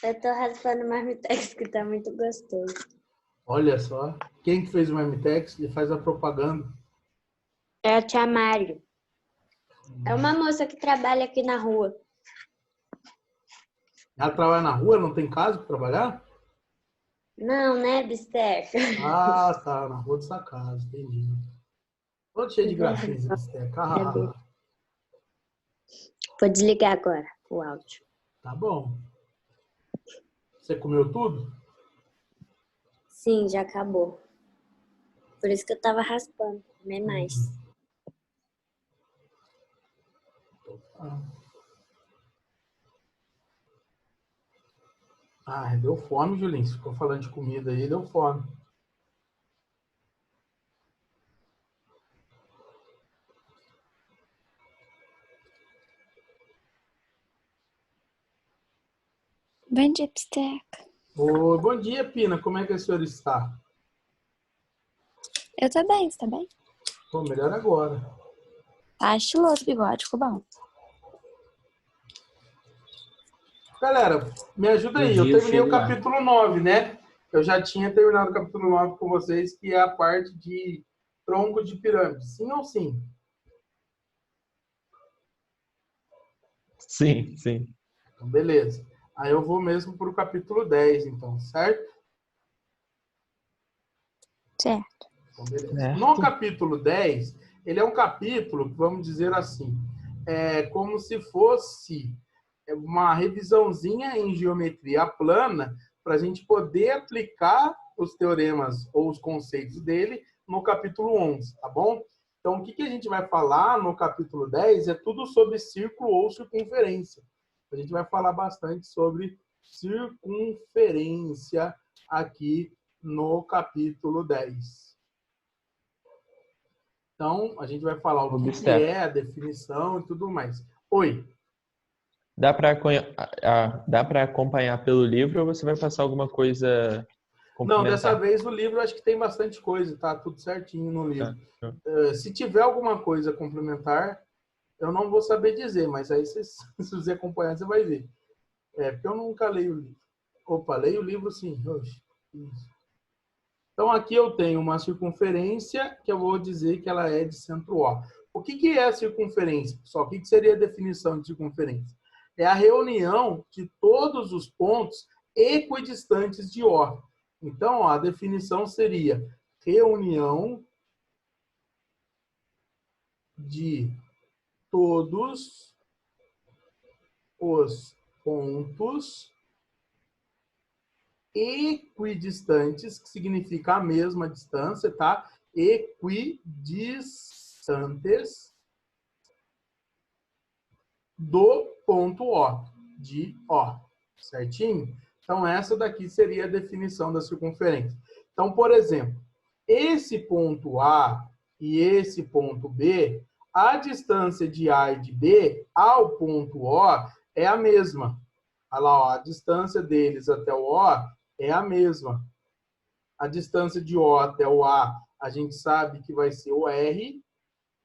Eu tô raspando marmitex que tá muito gostoso. Olha só. Quem que fez o Marmitex e faz a propaganda? É a tia Mário. É uma moça que trabalha aqui na rua. Ela trabalha na rua, não tem casa para trabalhar? Não, né, Bisteca? Ah, tá. Na rua da sua casa, entendi. Todo cheio de gracinha esse bisteca. Ah, Vou desligar agora o áudio. tá bom. Você comeu tudo? Sim, já acabou. Por isso que eu tava raspando. Comer mais. Ah, deu fome, Julinho. Você ficou falando de comida aí, deu fome. Bom dia, Bisteca. Ô, bom dia, Pina. Como é que a senhora está? Eu tô bem, você tá bem? Pô, melhor agora. Tá estiloso o bigode, ficou bom. Galera, me ajuda aí. Eu terminei o capítulo 9, né? Eu já tinha terminado o capítulo 9 com vocês, que é a parte de tronco de pirâmide. Sim ou sim? Sim, sim. Então, beleza. Aí eu vou mesmo para o capítulo 10, então, certo? Certo. Então, beleza. Certo. No capítulo 10, ele é um capítulo, vamos dizer assim, é como se fosse uma revisãozinha em geometria plana para a gente poder aplicar os teoremas ou os conceitos dele no capítulo 11, tá bom? Então, o que a gente vai falar no capítulo 10 é tudo sobre círculo ou circunferência. A gente vai falar bastante sobre circunferência aqui no capítulo 10. Então, a gente vai falar o que é, a definição e tudo mais. Oi. Dá para acompanhar pelo livro ou você vai passar alguma coisa complementar? Não, dessa vez o livro acho que tem bastante coisa, tá tudo certinho no livro. Tá. Se tiver alguma coisa complementar, eu não vou saber dizer, mas aí se você acompanhar, você vai ver. Porque eu nunca leio o livro. Opa, leio o livro sim. Oxe, isso. Então aqui eu tenho uma circunferência que eu vou dizer que ela é de centro O. O que é a circunferência, pessoal? O que seria a definição de circunferência? É a reunião de todos os pontos equidistantes de O. Então, ó, a definição seria reunião de todos os pontos equidistantes, que significa a mesma distância, tá? Equidistantes do ponto O, de O, certinho? Então, essa daqui seria a definição da circunferência. Então, por exemplo, esse ponto A e esse ponto B, a distância de A e de B ao ponto O é a mesma. Olha lá, ó, a distância deles até o O é a mesma. A distância de O até o A, a gente sabe que vai ser o R,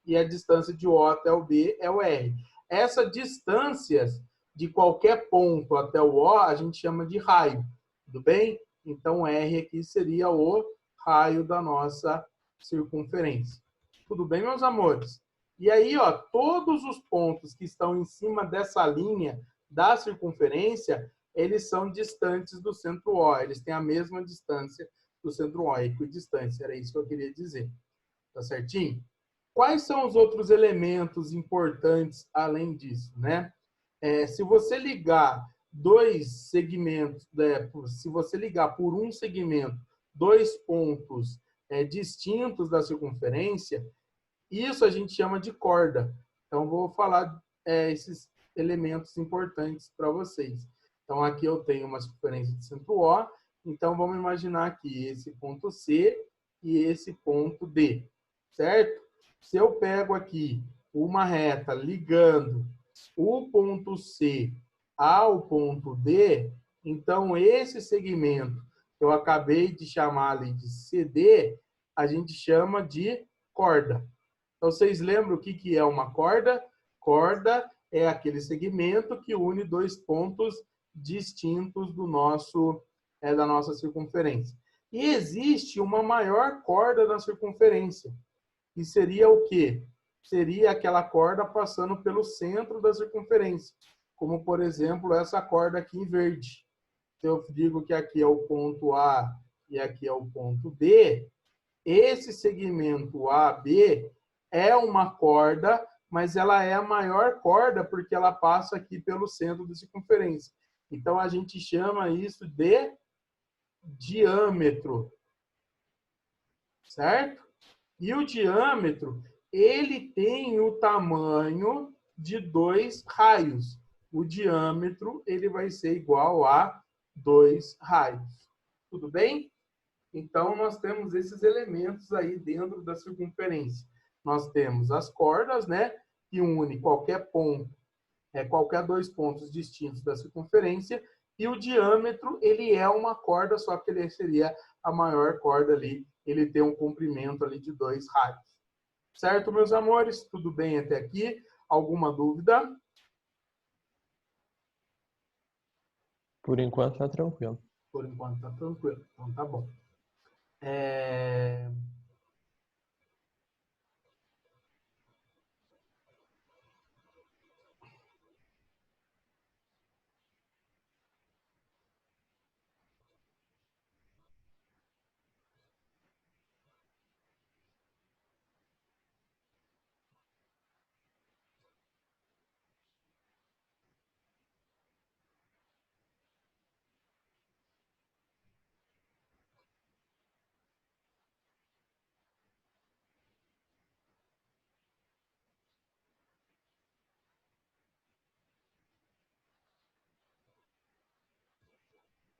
e a distância de O até o B é o R. Essa distância de qualquer ponto até o O, a gente chama de raio, tudo bem? Então, R aqui seria o raio da nossa circunferência. Tudo bem, meus amores? E aí, ó, todos os pontos que estão em cima dessa linha da circunferência, eles são distantes do centro O. Eles têm a mesma distância do centro O, equidistância. Era isso que eu queria dizer. Tá certinho? Quais são os outros elementos importantes além disso, né? Se você ligar dois segmentos, se você ligar por um segmento dois pontos distintos da circunferência, isso a gente chama de corda. Então, vou falar esses elementos importantes para vocês. Então, aqui eu tenho uma circunferência de centro O. Então, vamos imaginar aqui esse ponto C e esse ponto D, certo? Se eu pego aqui uma reta ligando o ponto C ao ponto D, então esse segmento que eu acabei de chamar ali de CD, a gente chama de corda. Então, vocês lembram o que é uma corda? Corda é aquele segmento que une dois pontos distintos da nossa circunferência. E existe uma maior corda na circunferência, que seria o quê? Seria aquela corda passando pelo centro da circunferência, como, por exemplo, essa corda aqui em verde. Se eu digo que aqui é o ponto A e aqui é o ponto B, esse segmento AB é uma corda, mas ela é a maior corda porque ela passa aqui pelo centro da circunferência. Então, a gente chama isso de diâmetro, certo? E o diâmetro, ele tem o tamanho de 2 raios. O diâmetro, ele vai ser igual a 2 raios. Tudo bem? Então, nós temos esses elementos aí dentro da circunferência. Nós temos as cordas, né? Que une qualquer ponto, qualquer 2 pontos distintos da circunferência. E o diâmetro, ele é uma corda, só que ele seria a maior corda ali. Ele tem um comprimento ali de 2 raios. Certo, meus amores? Tudo bem até aqui? Alguma dúvida? Por enquanto tá tranquilo. Por enquanto tá tranquilo. Então tá bom.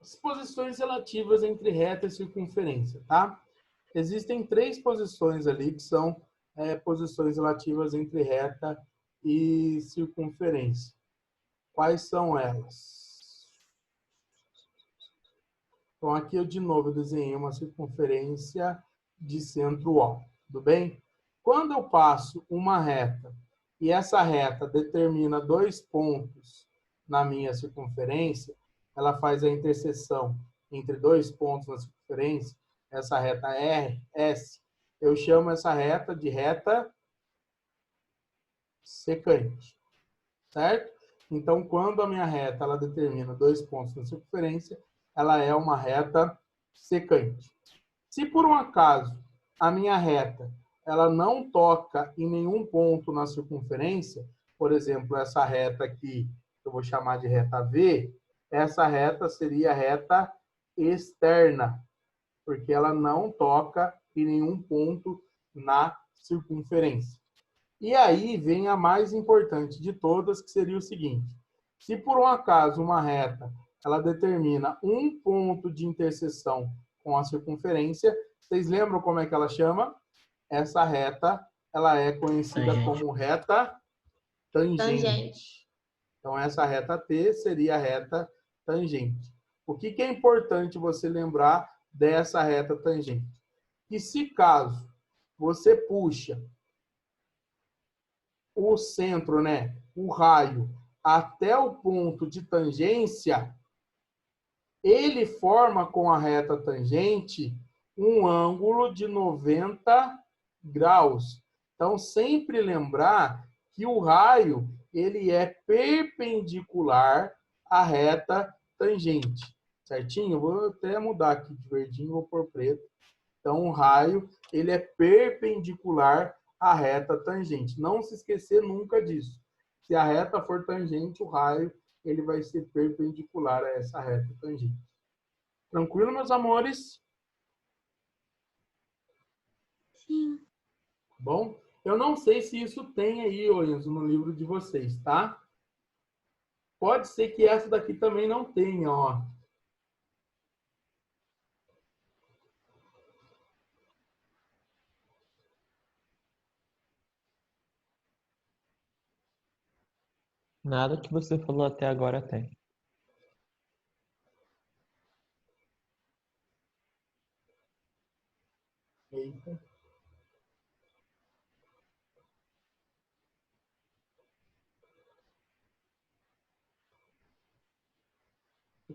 As posições relativas entre reta e circunferência, tá? Existem 3 posições ali que são posições relativas entre reta e circunferência. Quais são elas? Então, aqui eu, de novo, desenhei uma circunferência de centro O. Tudo bem? Quando eu passo uma reta e essa reta determina 2 pontos na minha circunferência, ela faz a interseção entre 2 pontos na circunferência, essa reta S, eu chamo essa reta de reta secante, certo? Então, quando a minha reta ela determina 2 pontos na circunferência, ela é uma reta secante. Se por um acaso a minha reta ela não toca em nenhum ponto na circunferência, por exemplo, essa reta aqui, eu vou chamar de reta V, essa reta seria a reta externa, porque ela não toca em nenhum ponto na circunferência. E aí vem a mais importante de todas, que seria o seguinte: se por um acaso uma reta ela determina um ponto de interseção com a circunferência, vocês lembram como é que ela chama? Essa reta, ela é conhecida como reta tangente. Então, essa reta T seria a reta tangente. O que é importante você lembrar dessa reta tangente? Que se caso você puxa o centro, né, o raio, até o ponto de tangência, ele forma com a reta tangente um ângulo de 90 graus. Então, sempre lembrar que o raio ele é perpendicular à reta tangente. Certinho? Vou até mudar aqui de verdinho, vou pôr preto. Então, o raio ele é perpendicular à reta tangente. Não se esquecer nunca disso. Se a reta for tangente, o raio ele vai ser perpendicular a essa reta tangente. Tranquilo, meus amores? Sim. Bom, eu não sei se isso tem aí, Enzo, no livro de vocês, tá? Pode ser que essa daqui também não tenha, ó. Nada que você falou até agora tem. Eita.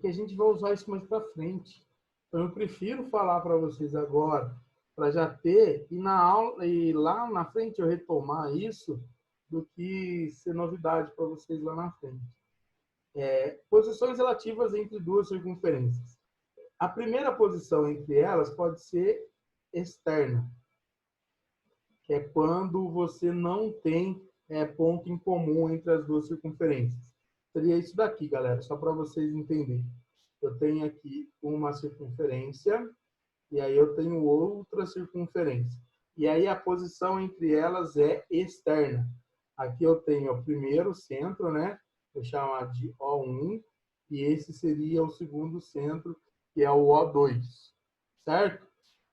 que a gente vai usar isso mais para frente. Então, eu prefiro falar para vocês agora, para já ter, e na aula, e lá na frente eu retomar isso, do que ser novidade para vocês lá na frente. Posições relativas entre duas circunferências. A primeira posição entre elas pode ser externa, que é quando você não tem ponto em comum entre as duas circunferências. Seria isso daqui, galera, só para vocês entenderem. Eu tenho aqui uma circunferência, e aí eu tenho outra circunferência. E aí a posição entre elas é externa. Aqui eu tenho o primeiro centro, né? Vou chamar de O1, e esse seria o segundo centro, que é o O2, certo?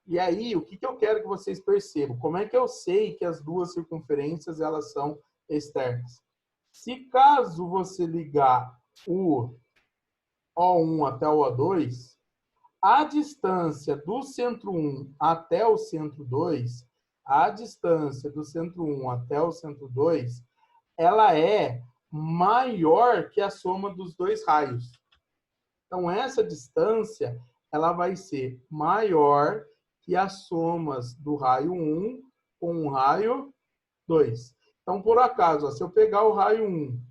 E aí, o que eu quero que vocês percebam? Como é que eu sei que as duas circunferências elas são externas? Se caso você ligar o O1 até o O2, a distância do centro 1 até o centro 2, a distância do centro 1 até o centro 2, ela é maior que a soma dos dois raios. Então, essa distância ela vai ser maior que as somas do raio 1 com o raio 2. Então, por acaso, se eu pegar o raio 1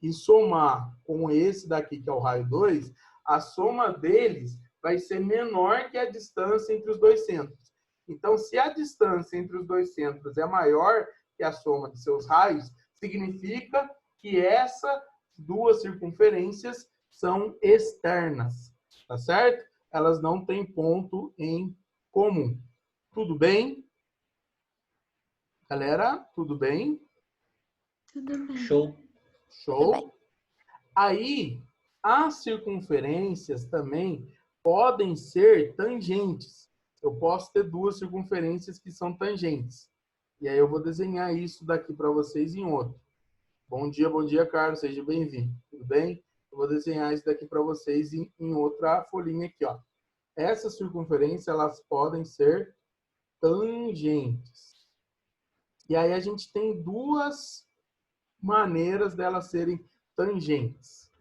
e somar com esse daqui, que é o raio 2, a soma deles vai ser menor que a distância entre os dois centros. Então, se a distância entre os dois centros é maior que a soma de seus raios, significa que essas duas circunferências são externas, tá certo? Elas não têm ponto em comum. Tudo bem? Galera, tudo bem? Tudo bem. Show. Show? Aí, as circunferências também podem ser tangentes. Eu posso ter duas circunferências que são tangentes. E aí eu vou desenhar isso daqui para vocês em outro. Bom dia, Carlos. Seja bem-vindo. Tudo bem? Eu vou desenhar isso daqui para vocês em outra folhinha aqui, ó. Essas circunferências, elas podem ser tangentes. E aí a gente tem duas maneiras delas serem tangentes.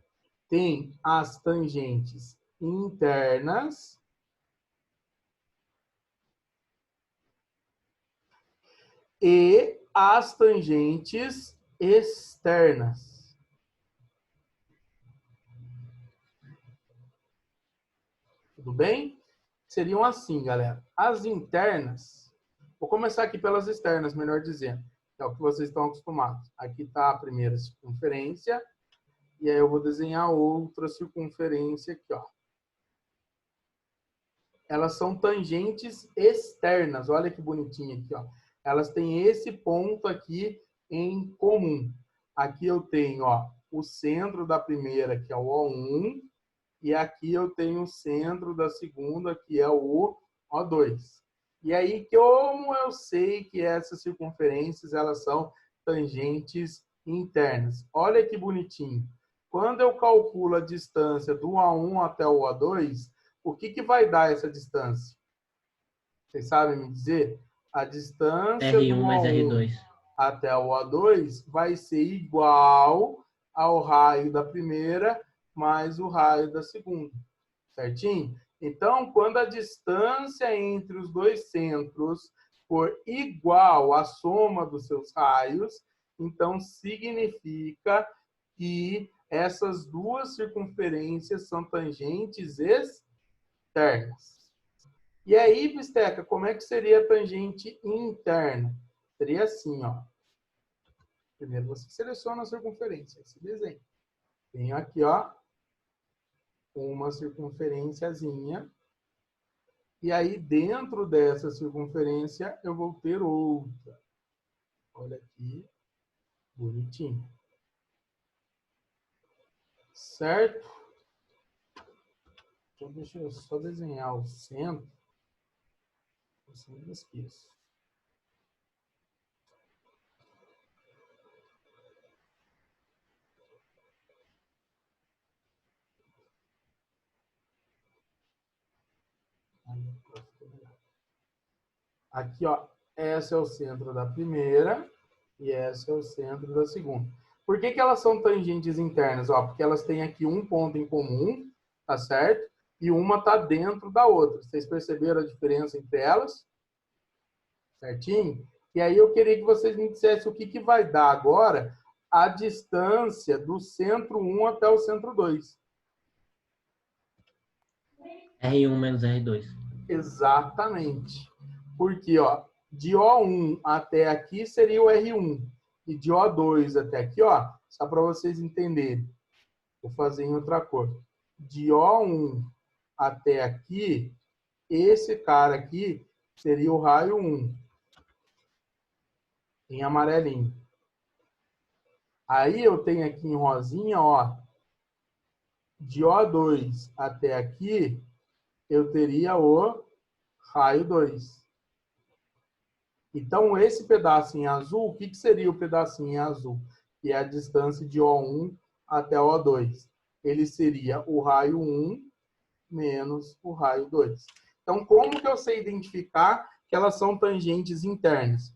Tem as tangentes internas e as tangentes externas. Tudo bem? Seriam assim, galera. As internas, vou começar aqui pelas externas, melhor dizendo, que é o que vocês estão acostumados. Aqui está a primeira circunferência, e aí eu vou desenhar outra circunferência aqui, ó. Elas são tangentes externas, olha que bonitinho aqui, ó. Elas têm esse ponto aqui em comum. Aqui eu tenho, ó, o centro da primeira, que é o O1, e aqui eu tenho o centro da segunda, que é o O2. E aí, como eu sei que essas circunferências elas são tangentes internas? Olha que bonitinho. Quando eu calculo a distância do A1 até o A2, o que vai dar essa distância? Vocês sabem me dizer? A distância R1 do mais A1 R2. até o A2 vai ser igual ao raio da primeira mais o raio da segunda, certinho? Então, quando a distância entre os dois centros for igual à soma dos seus raios, então significa que essas duas circunferências são tangentes externas. E aí, Bisteca, como é que seria a tangente interna? Seria assim, ó. Primeiro você seleciona a circunferência, esse desenho. Tenho aqui, ó, uma circunferênciazinha. E aí, dentro dessa circunferência, eu vou ter outra. Olha aqui, bonitinho. Certo? Então, deixa eu só desenhar o centro. Você não esqueça. Aqui, ó, esse é o centro da primeira e esse é o centro da segunda. Por que elas são tangentes internas? Ó, porque elas têm aqui um ponto em comum, tá certo? E uma está dentro da outra. Vocês perceberam a diferença entre elas? Certinho? E aí eu queria que vocês me dissessem o que, que vai dar agora a distância do centro 1 até o centro 2. R1 menos R2. Exatamente. Porque, ó, de O1 até aqui seria o R1. E de O2 até aqui, ó, só para vocês entenderem. Vou fazer em outra cor. De O1 até aqui, esse cara aqui seria o raio 1. Em amarelinho. Aí eu tenho aqui em rosinha, ó, de O2 até aqui, eu teria o raio 2. Então, esse pedaço em azul, o que, que seria o pedacinho em azul? Que é a distância de O1 até O2. Ele seria o raio 1 menos o raio 2. Então, como que eu sei identificar que elas são tangentes internas?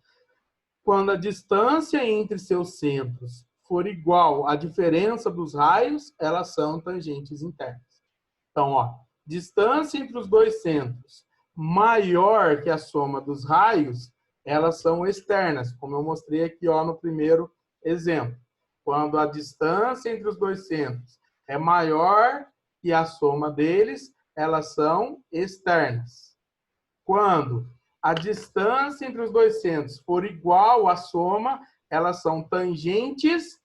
Quando a distância entre seus centros for igual à diferença dos raios, elas são tangentes internas. Então, ó, distância entre os dois centros maior que a soma dos raios, elas são externas, como eu mostrei aqui, ó, no primeiro exemplo. Quando a distância entre os dois centros é maior que a soma deles, elas são externas. Quando a distância entre os dois centros for igual à soma, elas são tangentes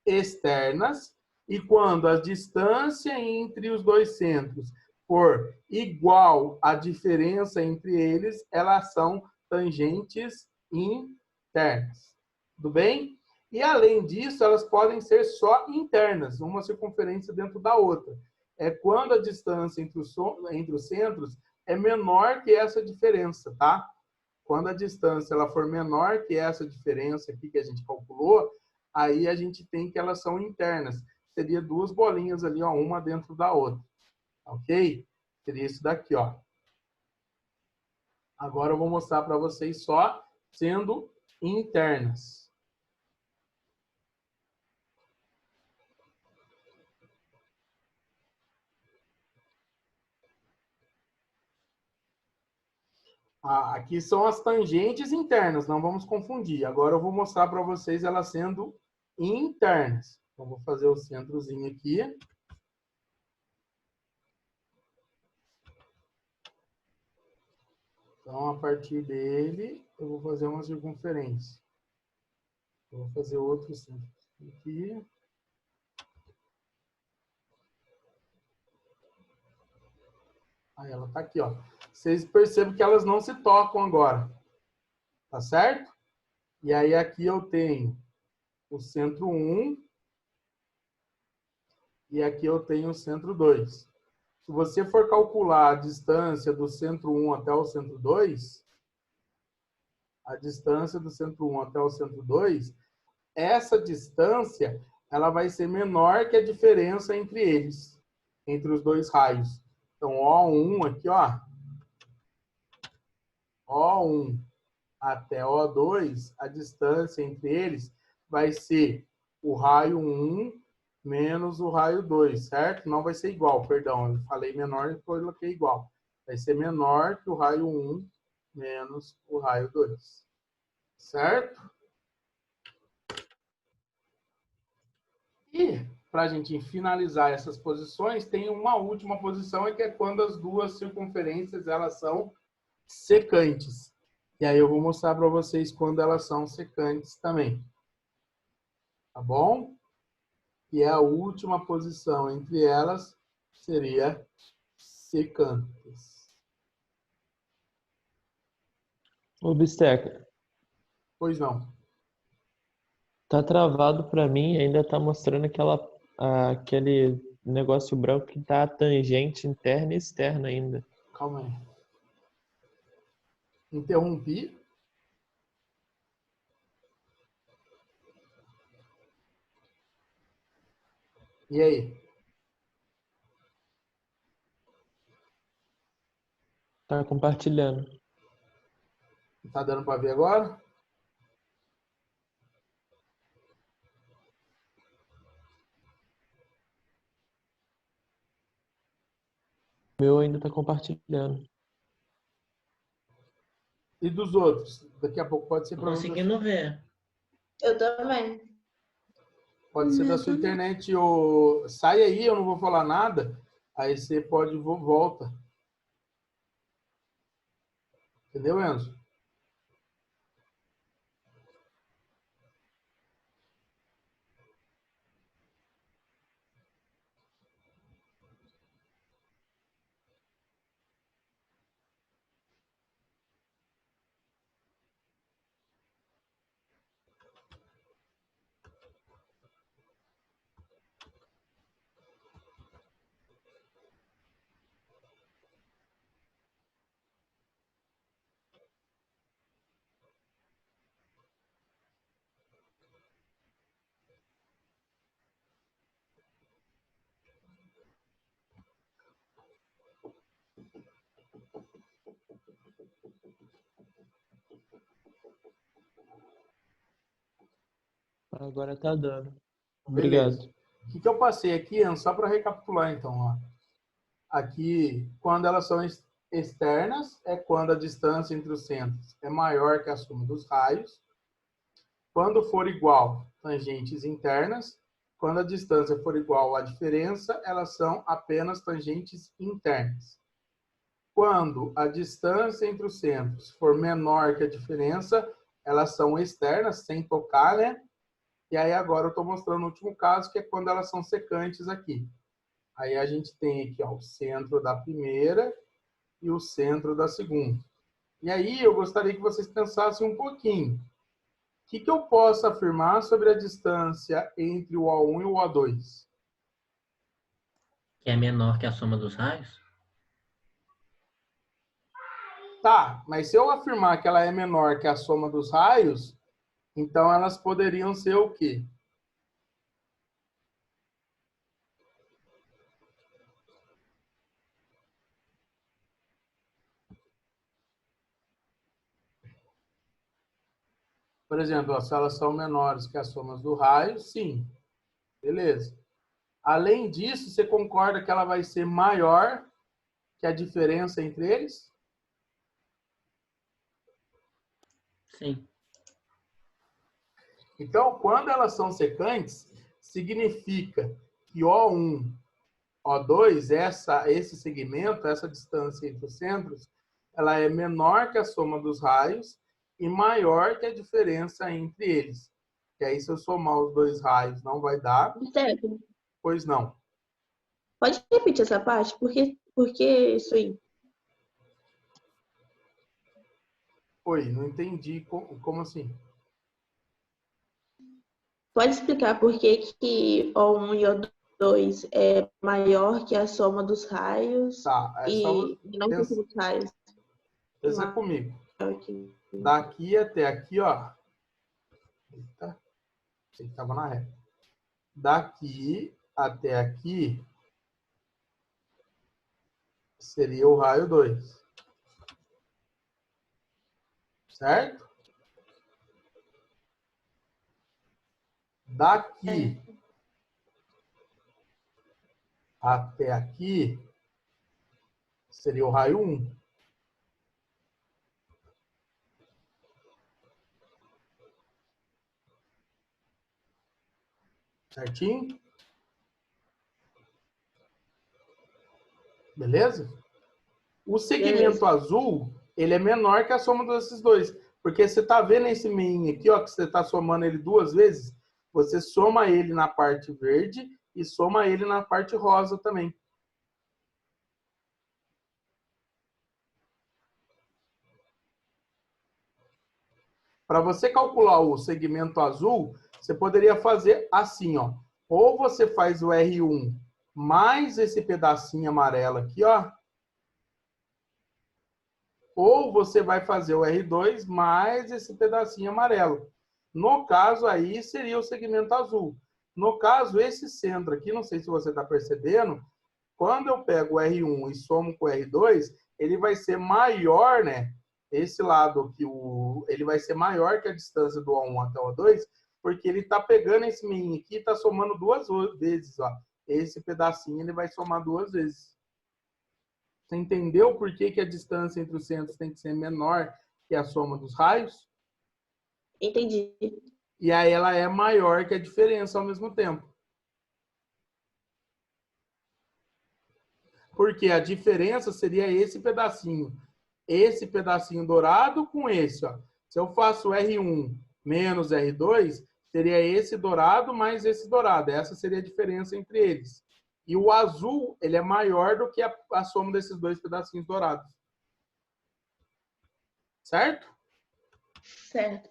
externas. E quando a distância entre os dois centros for igual à diferença entre eles, elas são tangentes internas. Tudo bem? E além disso, elas podem ser só internas, uma circunferência dentro da outra. É quando a distância entre os centros é menor que essa diferença, tá? Quando a distância ela for menor que essa diferença aqui que a gente calculou, aí a gente tem que elas são internas. Seria duas bolinhas ali, ó, uma dentro da outra. Ok? Seria isso daqui, ó. Agora eu vou mostrar para vocês só sendo internas. Aqui são as tangentes internas, não vamos confundir. Agora eu vou mostrar para vocês elas sendo internas. Então, vou fazer o centrozinho aqui. Então, a partir dele, eu vou fazer uma circunferência. Eu vou fazer outro centro aqui. Aí ela tá aqui, ó. Vocês percebem que elas não se tocam agora. Tá certo? E aí aqui eu tenho o centro 1 e aqui eu tenho o centro 2. Se você for calcular a distância do centro 1 até o centro 2, a distância do centro 1 até o centro 2, essa distância ela vai ser menor que a diferença entre eles, entre os dois raios. Então, O1 aqui, ó, O1 até O2, a distância entre eles vai ser o raio 1 menos o raio 2, certo? Não vai ser igual, perdão, eu falei menor e coloquei igual. Vai ser menor que o raio 1 menos o raio 2, certo? E, para a gente finalizar essas posições, tem uma última posição, que é quando as duas circunferências elas são secantes. E aí eu vou mostrar para vocês quando elas são secantes também. Tá bom? E a última posição entre elas seria secantes. Ô, Bisteca, Pois não. tá travado pra mim, ainda tá mostrando aquele negócio branco que tá a tangente interna e externa ainda. Calma aí. Interrompi. E aí? Tá compartilhando. Tá dando para ver agora? meu ainda está compartilhando. E dos outros? Daqui a pouco pode ser Tô problema conseguindo ver. Eu também. pode ser da sua internet. Ou sai aí, eu não vou falar nada. Aí você pode volta. Entendeu, Enzo? Agora tá dando. Beleza. Obrigado. O que eu passei aqui, Enzo, só para recapitular, então, ó. Aqui, quando elas são externas, é quando a distância entre os centros é maior que a soma dos raios. Quando for igual, tangentes internas. Quando a distância for igual à diferença, elas são apenas tangentes internas. Quando a distância entre os centros for menor que a diferença, elas são externas, sem tocar, né? E aí agora eu estou mostrando o último caso, que é quando elas são secantes aqui. Aí a gente tem aqui ó, o centro da primeira e o centro da segunda. E aí eu gostaria que vocês pensassem um pouquinho. O que eu posso afirmar sobre a distância entre o O1 e o O2? Que é menor que a soma dos raios? Tá, mas se eu afirmar que ela é menor que a soma dos raios, então elas poderiam ser o quê? Por exemplo, ó, se elas são menores que as somas do raio, sim. Beleza. Além disso, você concorda que ela vai ser maior que a diferença entre eles? Sim. Então, quando elas são secantes, significa que O1, O2, esse segmento, essa distância entre os centros, ela é menor que a soma dos raios e maior que a diferença entre eles. Que aí, se eu somar os dois raios, não vai dar, Stefano, pois não. pode repetir essa parte? Porque isso aí. Oi, não entendi. Como assim? Pode explicar por que O1 e O2 é maior que a soma dos raios Tá, é só e menor que a soma dos raios? pensa comigo. Aqui. Daqui até aqui, ó. Eita, achei que estava na reta. Daqui até aqui seria o raio 2. Certo? Daqui até aqui seria o raio 1. Certinho? Beleza? O segmento azul, ele é menor que a soma desses dois. Porque você está vendo esse meio aqui, ó, que você está somando ele duas vezes, você soma ele na parte verde e soma ele na parte rosa também. Para você calcular o segmento azul, você poderia fazer assim, ó. Ou você faz o R1 mais esse pedacinho amarelo aqui, ó. Ou você vai fazer o R2 mais esse pedacinho amarelo. No caso aí, seria o segmento azul. No caso, esse centro aqui, não sei se você está percebendo, quando eu pego o R1 e somo com o R2, ele vai ser maior, né? Esse lado aqui, ele vai ser maior que a distância do O1 até o O2, porque ele está pegando esse meio aqui e está somando duas vezes, ó. Esse pedacinho ele vai somar duas vezes. Você entendeu por que que a distância entre os centros tem que ser menor que a soma dos raios? Entendi. E aí ela é maior que a diferença ao mesmo tempo. Porque a diferença seria esse pedacinho dourado com esse, ó. Se eu faço R1 menos R2, seria esse dourado mais esse dourado. Essa seria a diferença entre eles. E o azul, ele é maior do que a soma desses dois pedacinhos dourados. Certo? Certo.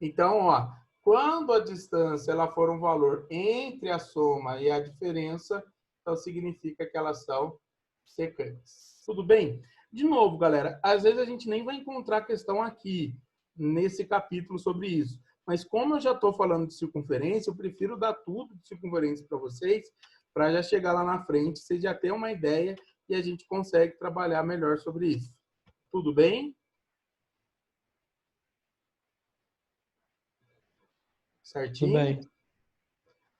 Então, ó, quando a distância ela for um valor entre a soma e a diferença, então significa que elas são secantes. Tudo bem? De novo, galera, às vezes a gente nem vai encontrar questão aqui, nesse capítulo sobre isso. Mas como eu já estou falando de circunferência, eu prefiro dar tudo de circunferência para vocês, para já chegar lá na frente, vocês já terem uma ideia e a gente consegue trabalhar melhor sobre isso. Tudo bem? Certinho? Tudo bem.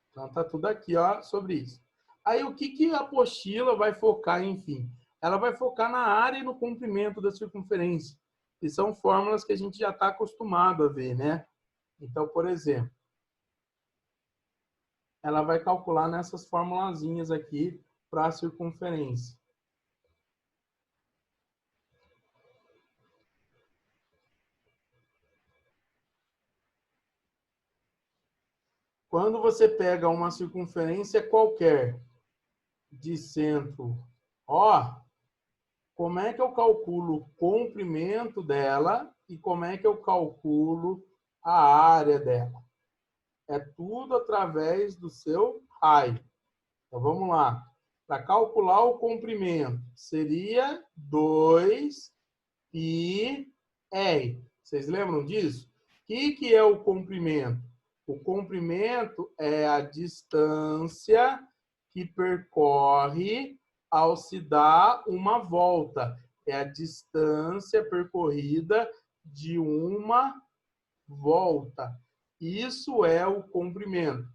Então tá tudo aqui, ó, sobre isso. Aí o que a apostila vai focar, enfim? Ela vai focar na área e no comprimento da circunferência, que são fórmulas que a gente já está acostumado a ver, né? Então, por exemplo, ela vai calcular nessas formulazinhas aqui para a circunferência. Quando você pega uma circunferência qualquer de centro O, como é que eu calculo o comprimento dela e como é que eu calculo a área dela? É tudo através do seu raio. Então, vamos lá. Para calcular o comprimento, seria 2πr. Vocês lembram disso? O que é o comprimento? O comprimento é a distância que percorre ao se dar uma volta. É a distância percorrida de uma volta. Isso é o comprimento.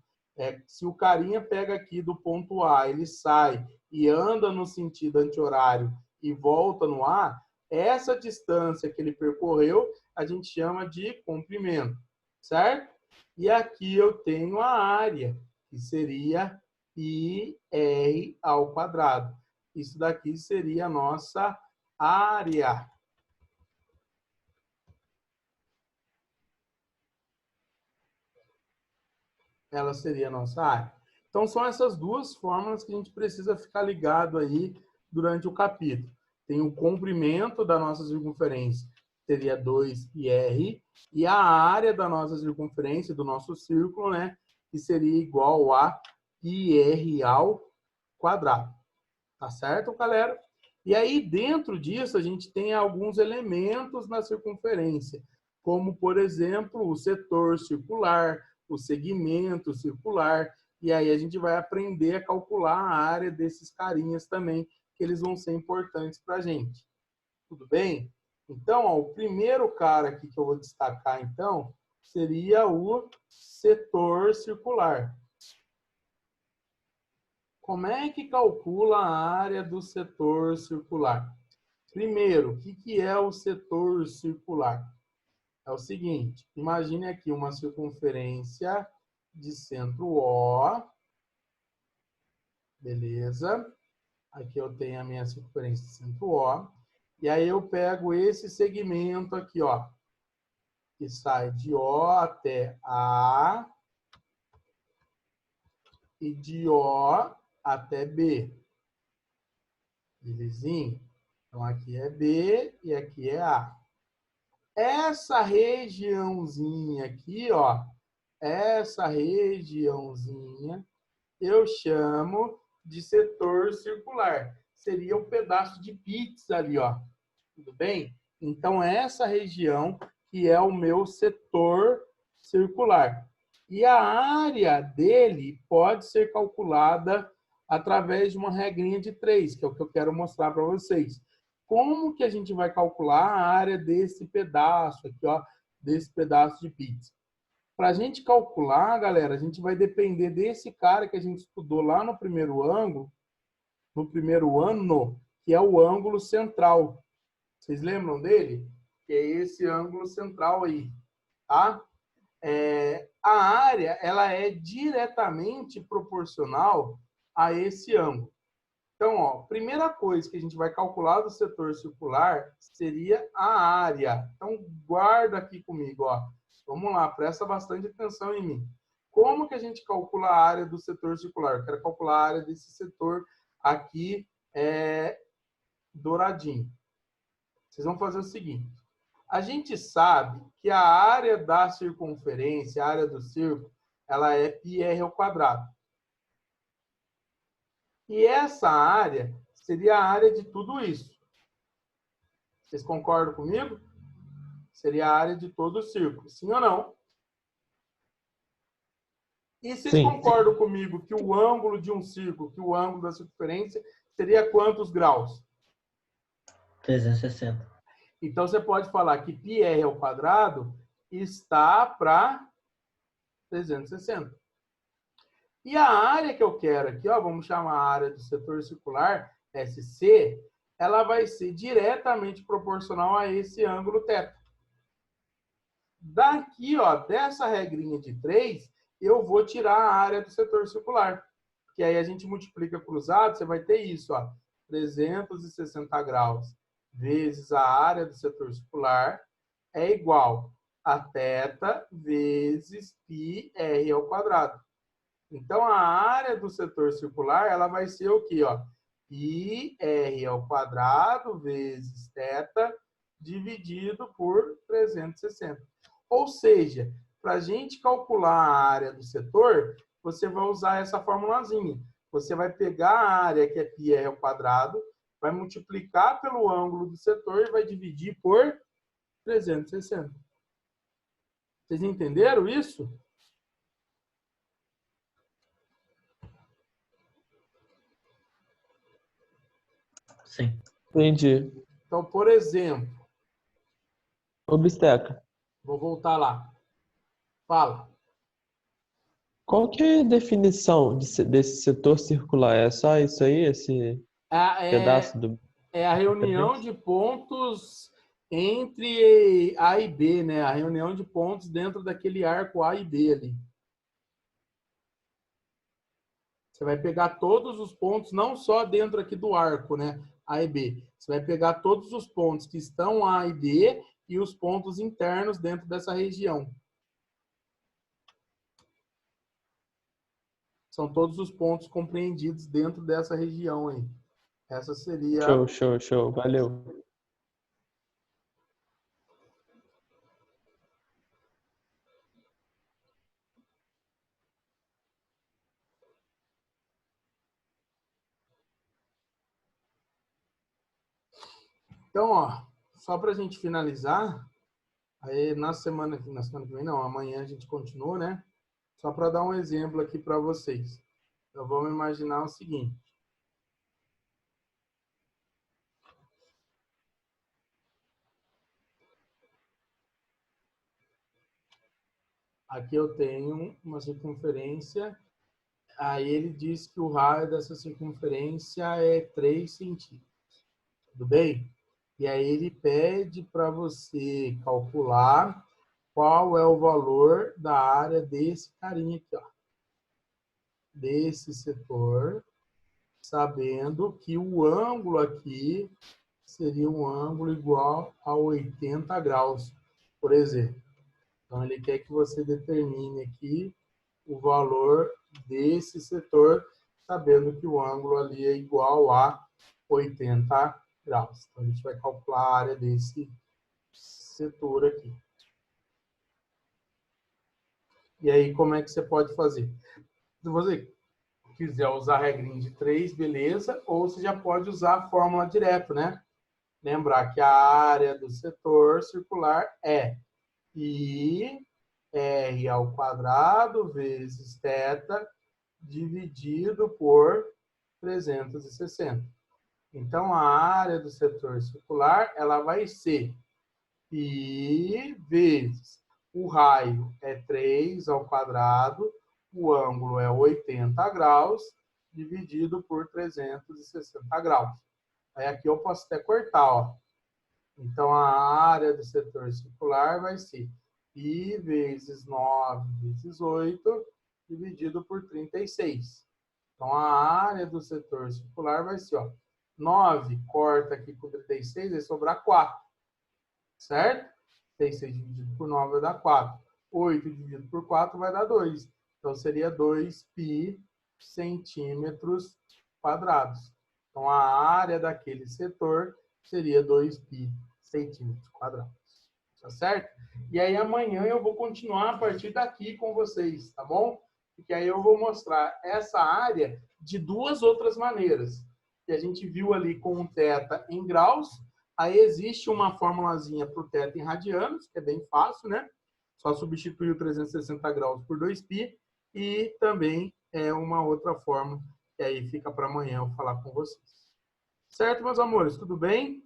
Se o carinha pega aqui do ponto A, ele sai e anda no sentido anti-horário e volta no A, essa distância que ele percorreu, a gente chama de comprimento, certo? E aqui eu tenho a área, que seria πr ao quadrado. Isso daqui seria a nossa área. Ela seria a nossa área. Então, são essas duas fórmulas que a gente precisa ficar ligado aí durante o capítulo. Tem o comprimento da nossa circunferência, seria 2πr, e a área da nossa circunferência, do nosso círculo, né, que seria igual a πr ao quadrado. Tá certo, galera? E aí, dentro disso, a gente tem alguns elementos na circunferência, como, por exemplo, o setor circular, o segmento circular, e aí a gente vai aprender a calcular a área desses carinhas também, que eles vão ser importantes para a gente. Tudo bem? Então, ó, o primeiro cara aqui que eu vou destacar, então, seria o setor circular. Como é que calcula a área do setor circular? Primeiro, o que é o setor circular? É o seguinte, imagine aqui uma circunferência de centro O, beleza? Aqui eu tenho a minha circunferência de centro O, e aí eu pego esse segmento aqui, ó, que sai de O até A e de O até B. Belezinha? Então aqui é B e aqui é A. Essa regiãozinha aqui, ó, essa regiãozinha eu chamo de setor circular. Seria um pedaço de pizza ali, ó. Tudo bem? Então, essa região que é o meu setor circular. E a área dele pode ser calculada através de uma regrinha de 3, que é o que eu quero mostrar para vocês. Como que a gente vai calcular a área desse pedaço aqui, ó, desse pedaço de pizza? Para a gente calcular, galera, a gente vai depender desse cara que a gente estudou lá no primeiro ano, que é o ângulo central. Vocês lembram dele? Que é esse ângulo central aí, tá? A área, ela é diretamente proporcional a esse ângulo. Então, ó, primeira coisa que a gente vai calcular do setor circular seria a área. Então, guarda aqui comigo, ó. Vamos lá, presta bastante atenção em mim. Como que a gente calcula a área do setor circular? Eu quero calcular a área desse setor aqui, douradinho. Vocês vão fazer o seguinte. A gente sabe que a área da circunferência, a área do círculo, ela é πr ao quadrado. E essa área seria a área de tudo isso. Vocês concordam comigo? Seria a área de todo o círculo. Sim ou não? E vocês concordam comigo que o ângulo de um círculo, que o ângulo da circunferência, seria quantos graus? 360. Então, você pode falar que πr ao quadrado está para 360. E a área que eu quero aqui, ó, vamos chamar a área do setor circular, SC, ela vai ser diretamente proporcional a esse ângulo θ. Daqui, ó, dessa regrinha de 3, eu vou tirar a área do setor circular. Que aí a gente multiplica cruzado, você vai ter isso, ó, 360 graus vezes a área do setor circular é igual a θ vezes πr ao quadrado. Então, a área do setor circular, ela vai ser o quê? Ó? πr ao quadrado vezes θ dividido por 360. Ou seja, para a gente calcular a área do setor, você vai usar essa formulazinha. Você vai pegar a área que é πr ao quadrado, vai multiplicar pelo ângulo do setor e vai dividir por 360. Vocês entenderam isso? Sim. Entendi. Então, por exemplo, Ô, Bisteca, vou voltar lá. Fala. qual que é a definição desse setor circular? É só isso aí, esse pedaço do... É a reunião de pontos entre A e B, né? A reunião de pontos dentro daquele arco A e B ali. Você vai pegar todos os pontos, não só dentro aqui do arco, né? A e B. Você vai pegar todos os pontos que estão A e B e os pontos internos dentro dessa região. São todos os pontos compreendidos dentro dessa região aí. Essa seria... Show. Valeu. Então, ó, só para a gente finalizar, aí na semana que vem, não, amanhã a gente continua, né? Só para dar um exemplo aqui para vocês. Então, vamos imaginar o seguinte. Aqui eu tenho uma circunferência, aí ele diz que o raio dessa circunferência é 3 centímetros. Tudo bem? E aí ele pede para você calcular qual é o valor da área desse carinha aqui, ó. Desse setor, sabendo que o ângulo aqui seria um ângulo igual a 80 graus, por exemplo. Então, ele quer que você determine aqui o valor desse setor, sabendo que o ângulo ali é igual a 80 graus. Então, a gente vai calcular a área desse setor aqui. E aí, como é que você pode fazer? Se você quiser usar a regrinha de 3, beleza, ou você já pode usar a fórmula direto, né? Lembrar que a área do setor circular é πr ao quadrado vezes θ dividido por 360. Então, a área do setor circular, ela vai ser π vezes o raio é 3 ao quadrado, o ângulo é 80 graus, dividido por 360 graus. Aí aqui eu posso até cortar, ó. Então, a área do setor circular vai ser π vezes 9 vezes 8 dividido por 36. Então, a área do setor circular vai ser, ó, 9 corta aqui com 36, vai sobrar 4. Certo? 36 dividido por 9 vai dar 4. 8 dividido por 4 vai dar 2. Então, seria 2π centímetros quadrados. Então, a área daquele setor seria 2π centímetros quadrados. Tá certo? E aí, amanhã eu vou continuar a partir daqui com vocês, tá bom? Porque aí eu vou mostrar essa área de duas outras maneiras. Que a gente viu ali com o θ em graus. Aí existe uma formulazinha para o θ em radianos, que é bem fácil, né? Só substituir o 360 graus por 2π. E também é uma outra forma que aí fica para amanhã eu falar com vocês. Certo, meus amores? Tudo bem?